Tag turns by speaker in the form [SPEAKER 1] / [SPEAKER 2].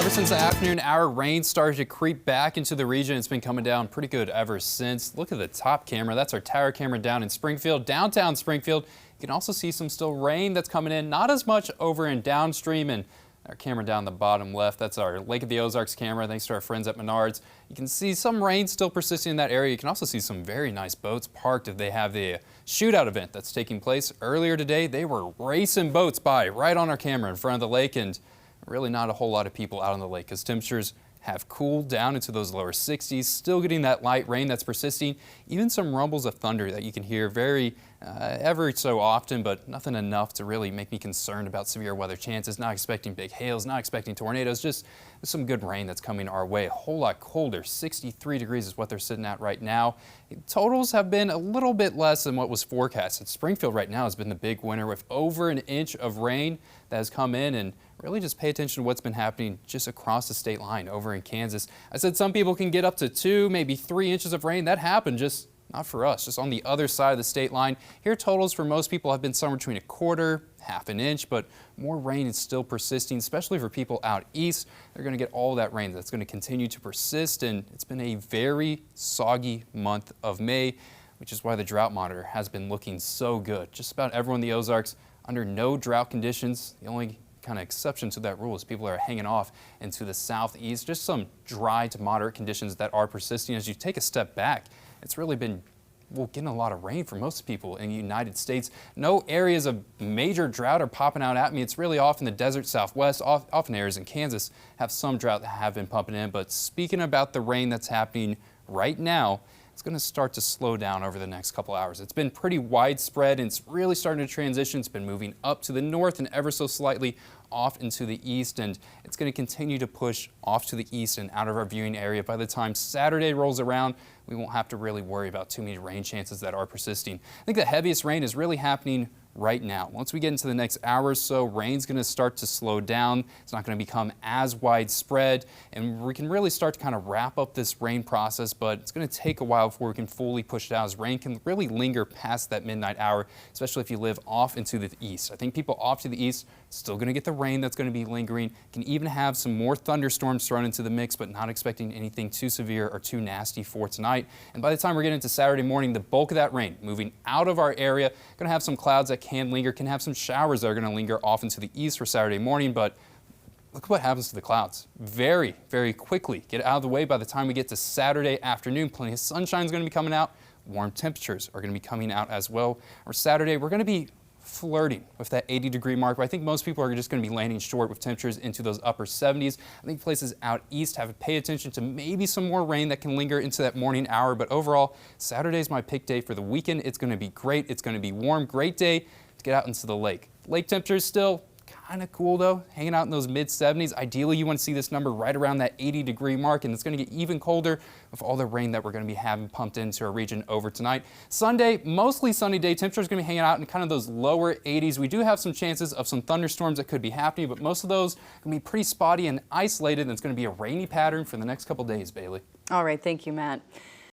[SPEAKER 1] Ever since the afternoon hour, rain started to creep back into the region. It's been coming down pretty good ever since. Look at the top camera. That's our tower camera down in Springfield, downtown Springfield. You can also see some still rain that's coming in, not as much over in downstream, and our camera down the bottom left, that's our Lake of the Ozarks camera, thanks to our friends at Menards. You can see some rain still persisting in that area. You can also see some very nice boats parked if they have the shootout event that's taking place. Earlier today, they were racing boats by right on our camera in front of the lake, and really not a whole lot of people out on the lake because temperatures have cooled down into those lower 60s, still getting that light rain that's persisting. Even some rumbles of thunder that you can hear every so often, but nothing enough to really make me concerned about severe weather chances. Not expecting big hails, not expecting tornadoes, just some good rain that's coming our way. A whole lot colder. 63 degrees is what they're sitting at right now. Totals have been a little bit less than what was forecasted. Springfield right now has been the big winner with over an inch of rain that has come in, and really just pay attention to what's been happening just across the state line over in Kansas. I said some people can get up to 2, maybe 3 inches of rain. That happened, just not for us, just on the other side of the state line. Here totals for most people have been somewhere between a quarter, half an inch, but more rain is still persisting, especially for people out east. They're going to get all that rain that's going to continue to persist, and it's been a very soggy month of May, which is why the drought monitor has been looking so good. Just about everyone in the Ozarks under no drought conditions. The only kind of exception to that rule is people are hanging off into the southeast. Just some dry to moderate conditions that are persisting. As you take a step back, it's really been getting a lot of rain for most people in the United States. No areas of major drought are popping out at me. It's really off in the desert southwest, often areas in Kansas have some drought that have been pumping in. But speaking about the rain that's happening right now, it's going to start to slow down over the next couple hours. It's been pretty widespread, and it's really starting to transition. It's been moving up to the north and ever so slightly off into the east, and it's going to continue to push off to the east and out of our viewing area. By the time Saturday rolls around, we won't have to really worry about too many rain chances that are persisting. I think the heaviest rain is really happening right now. Once we get into the next hour or so, rain's going to start to slow down. It's not going to become as widespread, and we can really start to kind of wrap up this rain process, but it's going to take a while before we can fully push it out, as rain can really linger past that midnight hour, especially if you live off into the east. I think people off to the east still going to get the rain that's going to be lingering. Can even have some more thunderstorms thrown into the mix, but not expecting anything too severe or too nasty for tonight. And by the time we're getting into Saturday morning, the bulk of that rain moving out of our area, going to have some clouds that can linger, can have some showers that are going to linger off into the east for Saturday morning, but look what happens to the clouds. Very, very quickly get out of the way by the time we get to Saturday afternoon. Plenty of sunshine is going to be coming out. Warm temperatures are going to be coming out as well. Or Saturday, we're going to be flirting with that 80-degree mark, but I think most people are just going to be landing short with temperatures into those upper 70s. I think places out east have to pay attention to maybe some more rain that can linger into that morning hour, but overall, Saturday is my pick day for the weekend. It's going to be great. It's going to be warm. Great day to get out into the lake. Lake temperatures still kind of cool though, hanging out in those mid-70s. Ideally, you want to see this number right around that 80-degree mark, and it's going to get even colder with all the rain that we're going to be having pumped into our region over tonight. Sunday, mostly sunny day. Temperatures going to be hanging out in kind of those lower 80s. We do have some chances of some thunderstorms that could be happening, but most of those are going to be pretty spotty and isolated, and it's going to be a rainy pattern for the next couple days, Bailey.
[SPEAKER 2] All right, thank you, Matt.